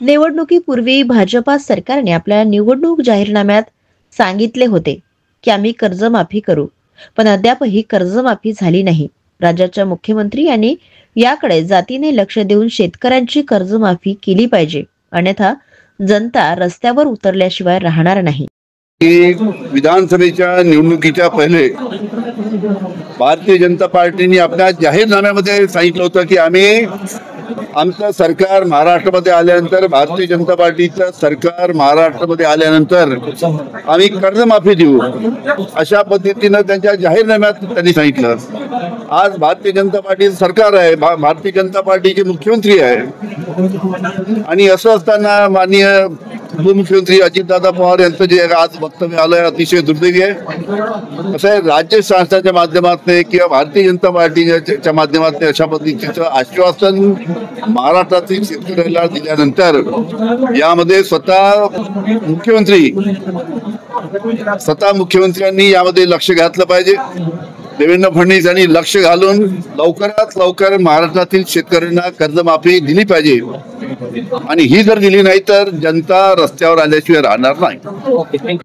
निवडणुकीपूर्वी भाजपा सरकारने आपल्या निवडणूक जाहीरनाम्यात सांगितले होते की आम्ही कर्जमाफी करू, पण अद्यापही कर्जमाफी झाली नाही. राज्याच्या मुख्यमंत्री यांनी याकडे जातीने लक्ष देऊन शेतकऱ्यांची कर्जमाफी केली पाहिजे, अन्यथा जनता रस्त्यावर उतरल्याशिवाय राहणार नाही. विधानसभेच्या निवडणुकीच्या पहिले भारतीय जनता पार्टीने आपल्या जाहीरनाम्यामध्ये सांगितलं होतं की आम्ही आमचं सरकार महाराष्ट्रामध्ये आल्यानंतर, भारतीय जनता पार्टीचं सरकार महाराष्ट्रामध्ये आल्यानंतर आम्ही कर्जमाफी देऊ, अशा पद्धतीनं त्यांच्या जाहीरनाम्यात त्यांनी सांगितलं. आज भारतीय जनता पार्टीचं सरकार आहे, भारतीय जनता पार्टीचे मुख्यमंत्री आहे, आणि असं असताना माननीय उपमुख्यमंत्री अजितदादा पवार यांचं जे आज वक्तव्य आलंय अतिशय दुर्दैवी आहे. कसं आहे, राज्य शासनाच्या माध्यमातून किंवा भारतीय जनता पार्टीच्या माध्यमातून अशा पद्धतीचं आश्वासन महाराष्ट्रातील शेतकऱ्याला दिल्यानंतर यामध्ये स्वतः मुख्यमंत्र्यांनी यामध्ये लक्ष घातलं पाहिजे. देवेंद्र फडणवीस यांनी लक्ष घालून लवकरात लवकर महाराष्ट्रातील शेतकऱ्यांना कर्जमाफी दिली पाहिजे, आणि ही जर दिली नाही तर जनता रस्त्यावर आल्याशिवाय राहणार नाही.